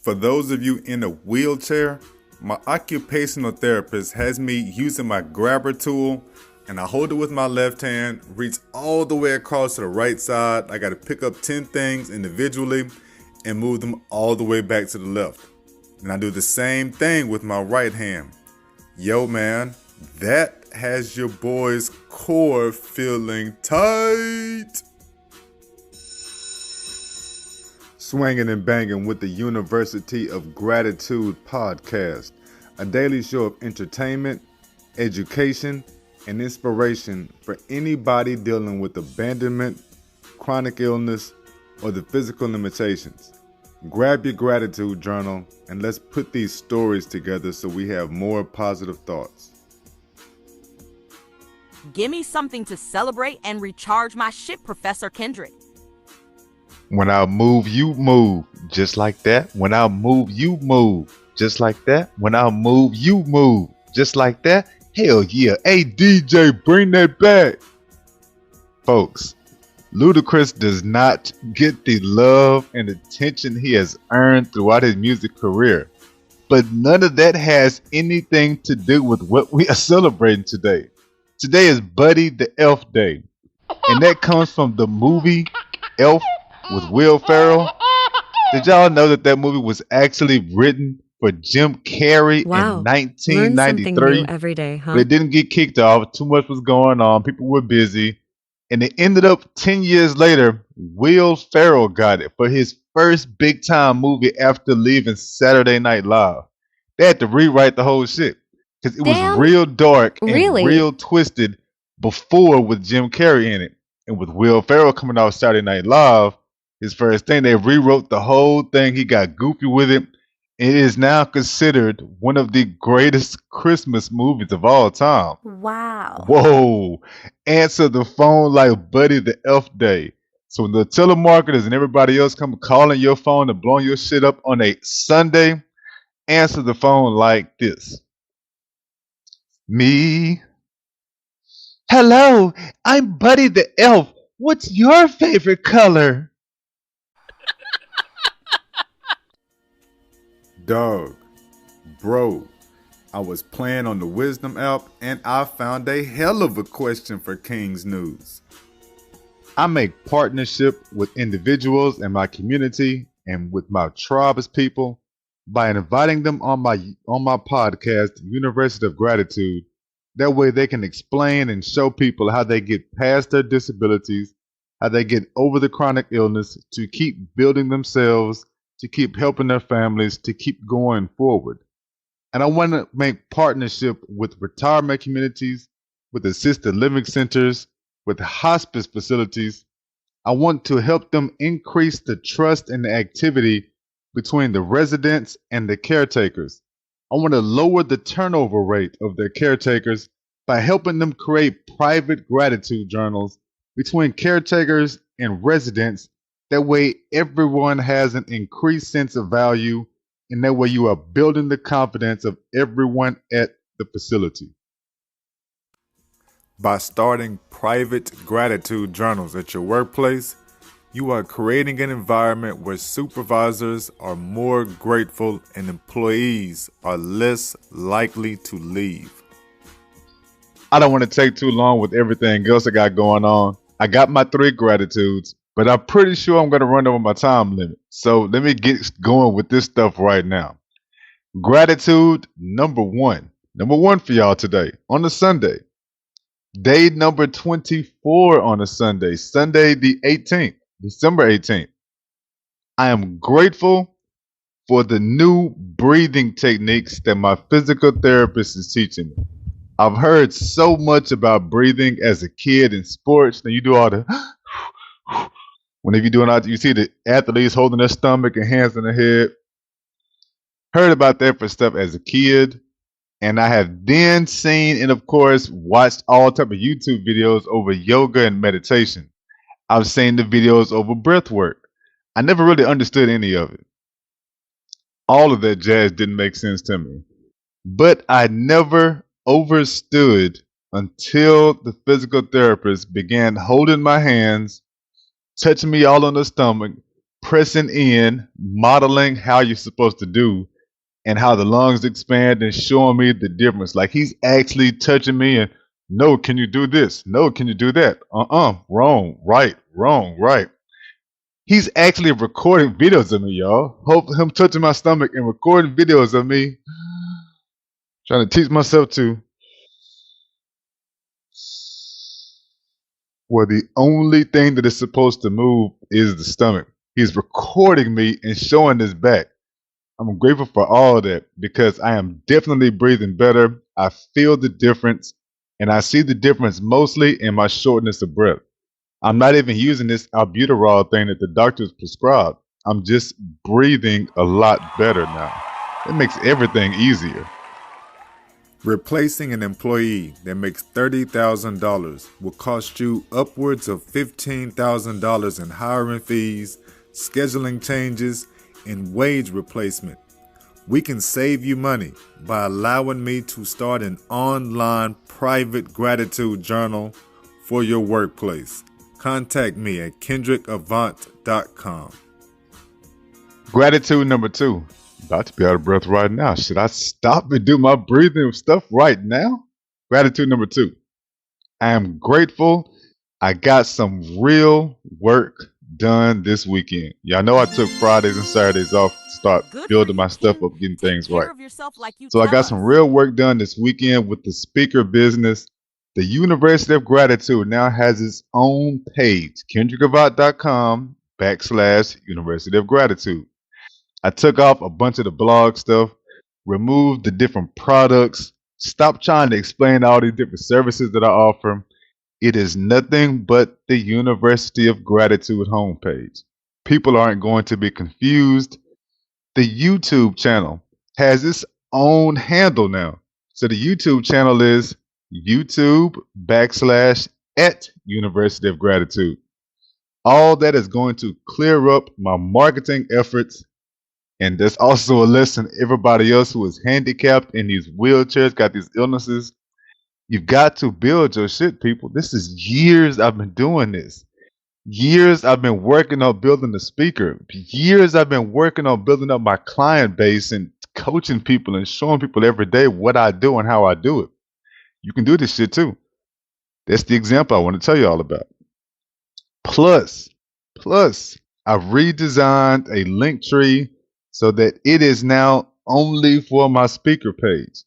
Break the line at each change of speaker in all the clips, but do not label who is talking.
For those of you in a wheelchair, my occupational therapist has me using my grabber tool, and I hold it with my left hand, reach all the way across to the right side. I got to pick up 10 things individually and move them all the way back to the left. And I do the same thing with my right hand. Yo, man, that has your boy's core feeling tight. Swinging and banging with the University of Gratitude podcast, a daily show of entertainment, education, and inspiration for anybody dealing with abandonment, chronic illness, or the physical limitations. Grab your gratitude journal and let's put these stories together so we have more positive thoughts.
Give me something to celebrate and recharge my ship, Professor Kendrick.
When I move, you move. Just like that. When I move, you move. Just like that. When I move, you move. Just like that. Hell yeah. Hey, DJ, bring that back. Folks, Ludacris does not get the love and attention he has earned throughout his music career. But none of that has anything to do with what we are celebrating today. Today is Buddy the Elf Day. And that comes from the movie Elf with Will Ferrell. Did y'all know that movie was actually written for Jim Carrey in
Learn
1993?
something new every day, huh?
But it didn't get kicked off. Too much was going on. People were busy. And it ended up 10 years later, Will Ferrell got it for his first big time movie after leaving Saturday Night Live. They had to rewrite the whole shit because it was
Damn.
real dark and
Really?
real twisted before with Jim Carrey in it. And with Will Ferrell coming off Saturday Night Live, his first thing, they rewrote the whole thing. He got goofy with it. It is now considered one of the greatest Christmas movies of all time.
Wow.
Whoa. Answer the phone like Buddy the Elf Day. So when the telemarketers and everybody else come calling your phone and blowing your shit up on a Sunday, answer the phone like this. Me. Hello, I'm Buddy the Elf. What's your favorite color?
Dog, bro, I was playing on the Wisdom app and I found a hell of a question for King's News.
I make partnership with individuals in my community and with my tribe's people by inviting them on my podcast, University of Gratitude. That way they can explain and show people how they get past their disabilities, how they get over the chronic illness to keep building themselves, to keep helping their families, to keep going forward. And I want to make partnership with retirement communities, with assisted living centers, with hospice facilities. I want to help them increase the trust and the activity between the residents and the caretakers. I want to lower the turnover rate of their caretakers by helping them create private gratitude journals between caretakers and residents. That way, everyone has an increased sense of value, and that way you are building the confidence of everyone at the facility.
By starting private gratitude journals at your workplace, you are creating an environment where supervisors are more grateful and employees are less likely to leave.
I don't want to take too long with everything else I got going on. I got my 3 gratitudes, but I'm pretty sure I'm going to run over my time limit. So let me get going with this stuff right now. Gratitude number 1. Number 1 for y'all today on a Sunday. Day number 24 on a Sunday. Sunday the 18th. December 18th. I am grateful for the new breathing techniques that my physical therapist is teaching me. I've heard so much about breathing as a kid in sports. Now you do all the whenever you're doing all, you see the athletes holding their stomach and hands on their head. Heard about that for stuff as a kid. And I have then seen and of course watched all type of YouTube videos over yoga and meditation. I've seen the videos over breath work. I never really understood any of it. All of that jazz didn't make sense to me. But I never overstood until the physical therapist began holding my hands, touching me all on the stomach, pressing in, modeling how you're supposed to do and how the lungs expand and showing me the difference. Like he's actually touching me and no, can you do this? No, can you do that? Wrong, right, wrong, right. He's actually recording videos of me, y'all. Hope him touching my stomach and recording videos of me. Trying to teach myself to. Well, the only thing that is supposed to move is the stomach. He's recording me and showing his back. I'm grateful for all of that because I am definitely breathing better. I feel the difference, and I see the difference mostly in my shortness of breath. I'm not even using this albuterol thing that the doctors prescribed. I'm just breathing a lot better now. It makes everything easier.
Replacing an employee that makes $30,000 will cost you upwards of $15,000 in hiring fees, scheduling changes, and wage replacement. We can save you money by allowing me to start an online private gratitude journal for your workplace. Contact me at KendrickAvant.com.
Gratitude number 2. About to be out of breath right now. Should I stop and do my breathing stuff right now? Gratitude number 2. I am grateful I got some real work done this weekend. Y'all know I took Fridays and Saturdays off to start
Good for
building
you,
my stuff
Ken.
up, getting
Take
things
care
right.
of yourself like you
So I
tell
got some
us.
real work done this weekend with the speaker business. The University of Gratitude now has its own page, KendrickAvant.com/University of Gratitude. I took off a bunch of the blog stuff, removed the different products, stopped trying to explain all these different services that I offer. It is nothing but the University of Gratitude homepage. People aren't going to be confused. The YouTube channel has its own handle now. So the YouTube channel is YouTube.com/University of Gratitude. All that is going to clear up my marketing efforts. And there's also a lesson everybody else who is handicapped in these wheelchairs, got these illnesses. You've got to build your shit, people. This is years I've been doing this. Years I've been working on building the speaker. Years I've been working on building up my client base and coaching people and showing people every day what I do and how I do it. You can do this shit too. That's the example I want to tell you all about. Plus, I've redesigned a link tree so that it is now only for my speaker page.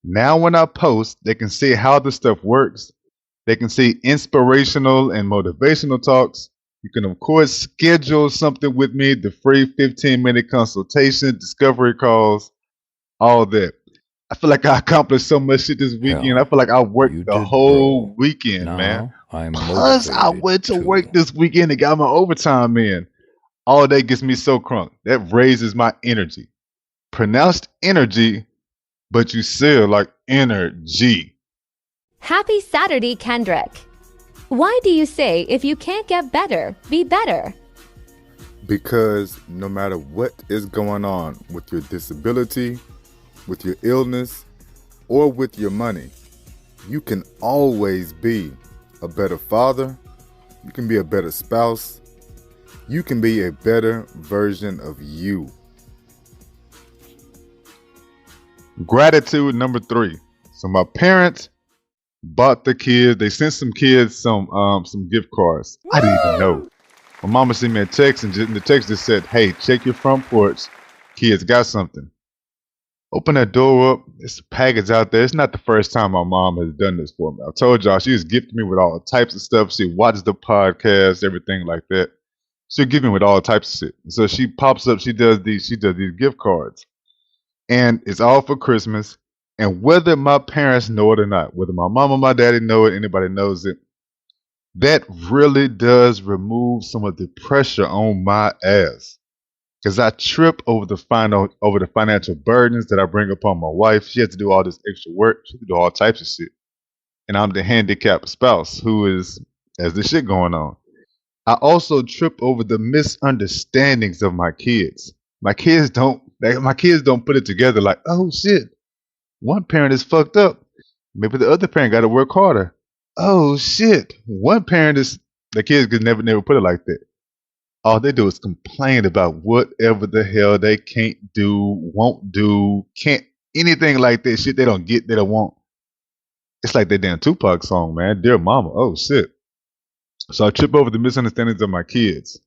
Now when I post, they can see how the stuff works. They can see inspirational and motivational talks. You can, of course, schedule something with me, the free 15-minute consultation, discovery calls, all that. I feel like I accomplished so much shit this weekend.
Hell,
I feel like I worked
you
the
did,
whole
bro.
weekend,
Now
man.
I'm
Plus, I
motivated
went to
to.
work this weekend and got my overtime in. All that gets me so crunk. That raises my energy. Pronounced energy, but you still like energy.
Happy Saturday, Kendrick. Why do you say if you can't get better, be better?
Because no matter what is going on with your disability, with your illness, or with your money, you can always be a better father, you can be a better spouse, you can be a better version of you.
Gratitude number 3. So my parents bought the kids. They sent some kids some gift cards. I didn't even know. My mama sent me a text, and the text just said, "Hey, check your front porch. Kids got something." Open that door up. It's a package out there. It's not the first time my mom has done this for me. I told y'all she has gifted me with all types of stuff. She watches the podcast, everything like that. She'll give me with all types of shit. So she pops up. She does these gift cards, and it's all for Christmas. And whether my parents know it or not, whether my mom or my daddy know it, anybody knows it, that really does remove some of the pressure on my ass. Because I trip over the financial burdens that I bring upon my wife. She has to do all this extra work. She has to do all types of shit. And I'm the handicapped spouse who has the shit going on. I also trip over the misunderstandings of my kids. My kids don't put it together like, oh shit, one parent is fucked up. Maybe the other parent got to work harder. Oh shit, the kids could never put it like that. All they do is complain about whatever the hell they can't do, won't do, can't anything like that. Shit they don't get, they don't want. It's like that damn Tupac song, man. Dear Mama. Oh shit. So I trip over the misunderstandings of my kids.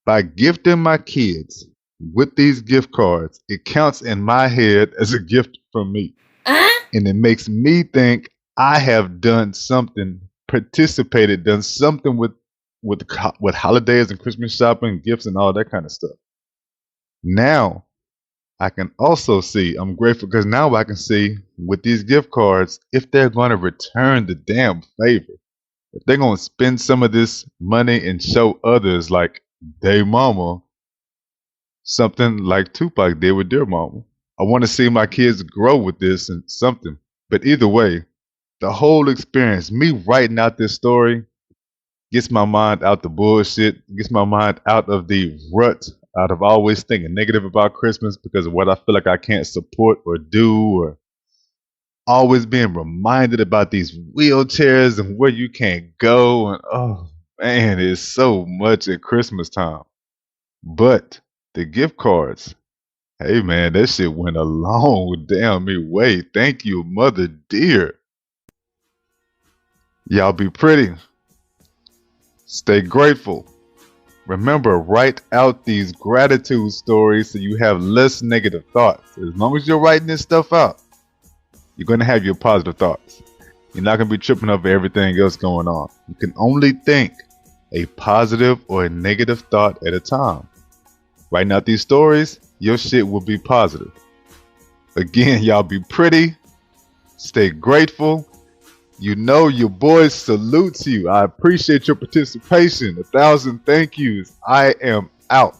By gifting my kids with these gift cards, it counts in my head as a gift from me. And it makes me think I have done something, done something with holidays and Christmas shopping, gifts and all that kind of stuff. Now I can also see, I'm grateful because now I can see with these gift cards if they're going to return the damn favor. If they're going to spend some of this money and show others like Dear Mama, something like Tupac did with Dear Mama. I want to see my kids grow with this and something. But either way, the whole experience, me writing out this story, gets my mind out the bullshit, gets my mind out of the rut, out of always thinking negative about Christmas because of what I feel like I can't support or do, or always being reminded about these wheelchairs and where you can't go. And oh man, it's so much at Christmas time. But the gift cards, hey man, that shit went a long damn me way. Thank you, mother dear. Y'all be pretty. Stay grateful. Remember, write out these gratitude stories so you have less negative thoughts. As long as you're writing this stuff out, you're going to have your positive thoughts. You're not going to be tripping over everything else going on. You can only think a positive or a negative thought at a time. Writing out these stories, your shit will be positive. Again, y'all be pretty. Stay grateful. You know your boy salutes you. I appreciate your participation. 1,000 thank yous. I am out.